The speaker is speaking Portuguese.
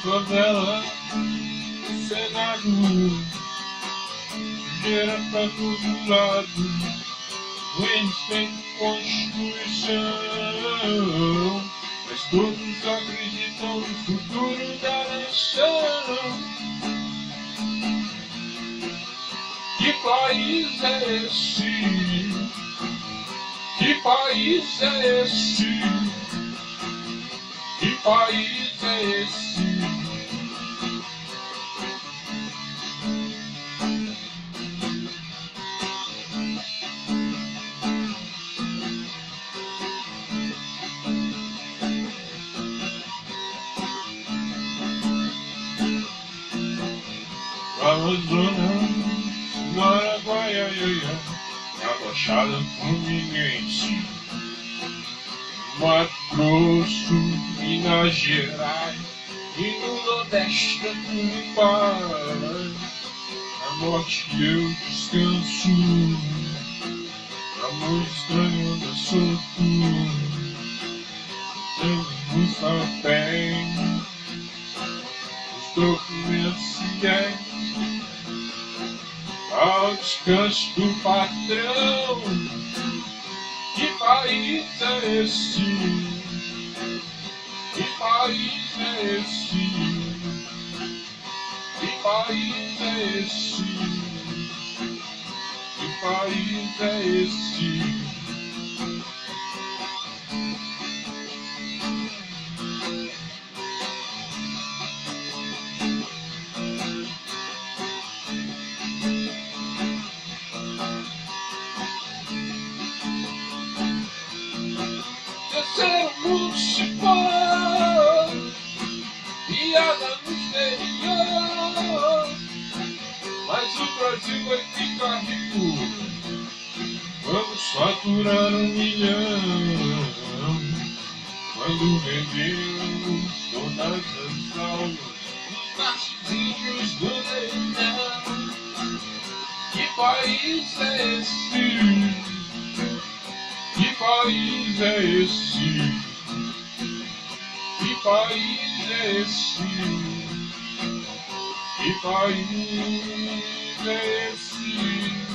favela, o Senado, sujeira pra todo lado, respeito Constituição, mas todos acreditam no futuro da nação. Que país é esse? Que país é esse? Que país é esse? Amazonas, Guaraguaiaia, na Baixada Fluminense, Mato Grosso, Minas Gerais e no Nordeste da tudo paz. Na morte que eu descanso, amor estranho anda solto, temos bem os documentos fiéis ao descanso do patrão. Que país é esse? Que país é esse? Que país é esse? Que país é esse? Municipal, piada no exterior, mas o Brasil vai ficar rico. Vamos faturar 1 milhão quando vendemos todas as almas dos nascidos do leilão. Que país é esse? Que país é esse? Que país é esse? Que país é esse?